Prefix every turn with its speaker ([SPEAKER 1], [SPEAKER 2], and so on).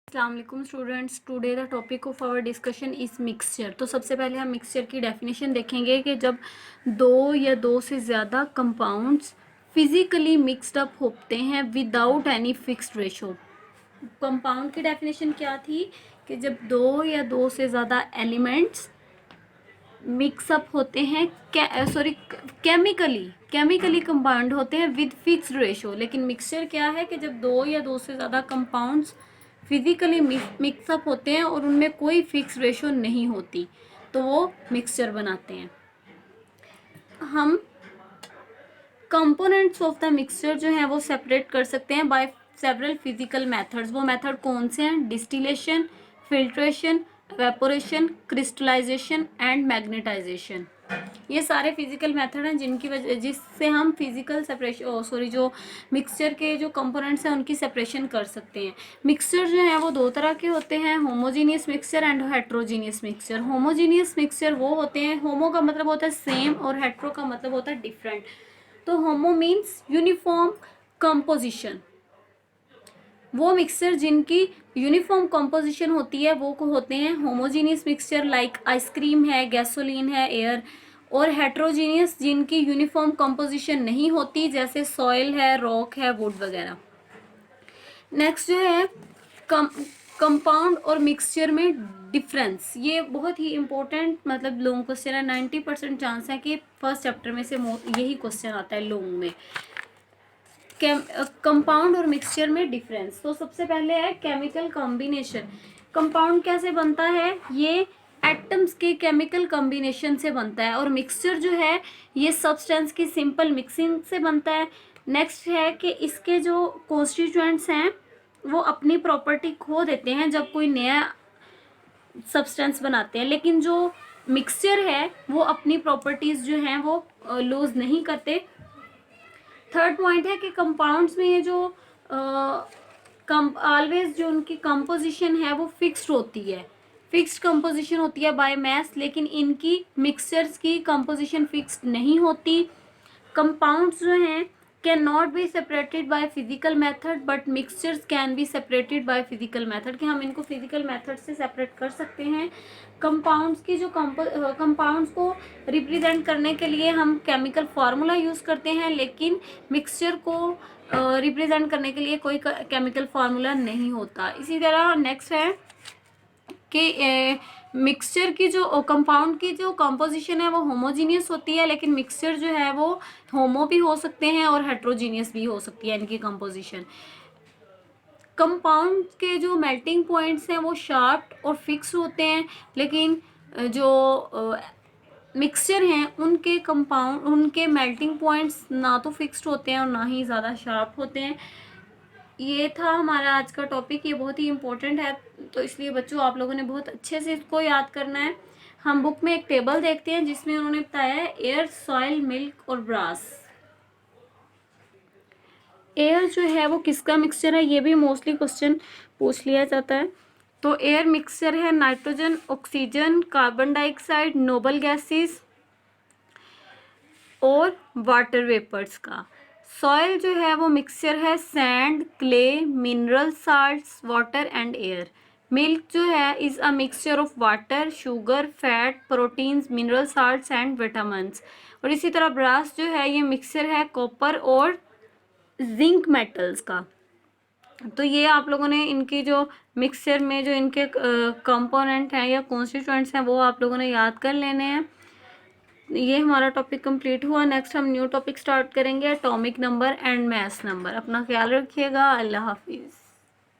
[SPEAKER 1] अस्सलाम students, today the topic of our discussion is mixture. तो सबसे पहले हम मिक्सचर की डेफिनेशन देखेंगे कि जब दो या दो से ज़्यादा कंपाउंड्स फिजिकली मिक्सड अप होते हैं without any fixed ratio. Compound की डेफिनेशन क्या थी कि जब दो या दो से ज़्यादा एलिमेंट्स मिक्सअप होते हैं, केमिकली कंपाउंड होते हैं विद फिक्स्ड रेशो। लेकिन मिक्सचर क्या है कि जब दो या दो से ज़्यादा कंपाउंड्स फिजिकली मिक्सअप होते हैं और उनमें कोई फिक्स रेशो नहीं होती तो वो मिक्सचर बनाते हैं। हम कंपोनेंट्स ऑफ द मिक्सचर जो है वो सेपरेट कर सकते हैं बाय सेवरल फिजिकल मेथड्स। वो मेथड कौन से हैं? Distillation, filtration, evaporation, crystallization and magnetization. ये सारे फिजिकल मेथड हैं जिससे हम फिजिकल सेपरेशन जो मिक्सचर के जो कंपोनेंट्स हैं उनकी सेपरेशन कर सकते हैं। मिक्सचर जो है वो दो तरह के होते हैं, homogeneous mixture and heterogeneous mixture. Homogeneous mixture वो होते हैं, होमो का मतलब होता है सेम और हेट्रो का मतलब होता है डिफरेंट। तो होमो मीन्स यूनिफॉर्म कंपोजिशन। वो मिक्सचर जिनकी यूनिफॉर्म कंपोजिशन होती है वो को होते हैं होमोजीनियस मिक्सचर, लाइक आइसक्रीम है, गैसोलीन है, एयर। और हेट्रोजीनियस जिनकी यूनिफॉर्म कंपोजिशन नहीं होती, जैसे सॉइल है, रॉक है, वुड वगैरह। नेक्स्ट जो है कंपाउंड और मिक्सचर में डिफरेंस। ये बहुत ही इंपॉर्टेंट मतलब लॉन्ग क्वेश्चन है। 90% चांस है कि फर्स्ट चैप्टर में से यही क्वेश्चन आता है लॉन्ग में। कंपाउंड और मिक्सचर में डिफरेंस। तो सबसे पहले है केमिकल कॉम्बिनेशन। कंपाउंड कैसे बनता है? ये एटम्स के केमिकल कॉम्बिनेशन से बनता है। और मिक्सचर जो है ये सब्सटेंस की सिंपल मिक्सिंग से बनता है। नेक्स्ट है कि इसके जो कॉन्स्टिट्यूएंट्स हैं वो अपनी प्रॉपर्टी खो देते हैं जब कोई नया सब्सटेंस बनाते हैं, लेकिन जो मिक्सचर है वो अपनी प्रॉपर्टीज जो हैं वो लूज नहीं करते। थर्ड पॉइंट है कि कंपाउंड्स में ये जो ऑलवेज जो उनकी कंपोजिशन है वो फिक्स्ड होती है, फिक्स्ड कंपोजिशन होती है बाय मैस। लेकिन इनकी मिक्सचर्स की कंपोजिशन फिक्स्ड नहीं होती। कंपाउंड्स जो हैं can not be separated by physical method but mixtures can be separated by physical method, कि हम इनको फिजिकल मेथड से सेपरेट कर सकते हैं। कंपाउंड्स की जो कंपाउंड्स को रिप्रेजेंट करने के लिए हम केमिकल फार्मूला यूज़ करते हैं, लेकिन मिक्सचर को रिप्रेजेंट करने के लिए कोई केमिकल फार्मूला नहीं होता। इसी तरह नेक्स्ट है कि मिक्सचर की जो कंपाउंड की जो कंपोजिशन है वो होमोजीनियस होती है, लेकिन मिक्सचर जो है वो होमो भी हो सकते हैं और हेट्रोजीनियस भी हो सकती है इनकी कंपोजिशन। कंपाउंड के जो मेल्टिंग पॉइंट्स हैं वो शार्प और फिक्स होते हैं, लेकिन जो मिक्सचर हैं उनके मेल्टिंग पॉइंट्स ना तो फिक्स्ड होते हैं और ना ही ज़्यादा शार्प होते हैं। ये था हमारा आज का टॉपिक। ये बहुत ही इम्पोर्टेंट है, तो इसलिए बच्चों आप लोगों ने बहुत अच्छे से इसको याद करना है। हम बुक में एक टेबल देखते हैं जिसमें उन्होंने बताया है एयर, सॉइल, मिल्क और ब्रास। एयर जो है वो किसका मिक्सचर है? ये भी मोस्टली क्वेश्चन पूछ लिया जाता है। तो एयर मिक्सचर है nitrogen, oxygen, carbon dioxide, noble gases और वाटर वेपर्स का। सॉइल जो है वो मिक्सचर है sand, clay, mineral salts, water and air. Milk जो है is a mixture of water, sugar, fat, proteins, mineral salts and vitamins. और इसी तरह ब्रास जो है ये मिक्सचर है कॉपर और जिंक मेटल्स का। तो ये आप लोगों ने इनकी जो मिक्सचर में जो इनके कंपोनेंट हैं या कॉन्स्टिट्यूएंट्स हैं वो आप लोगों ने याद कर लेने हैं। ये हमारा टॉपिक कंप्लीट हुआ। नेक्स्ट हम न्यू टॉपिक स्टार्ट करेंगे, atomic number and mass number. अपना ख्याल रखिएगा। अल्लाह हाफिज़।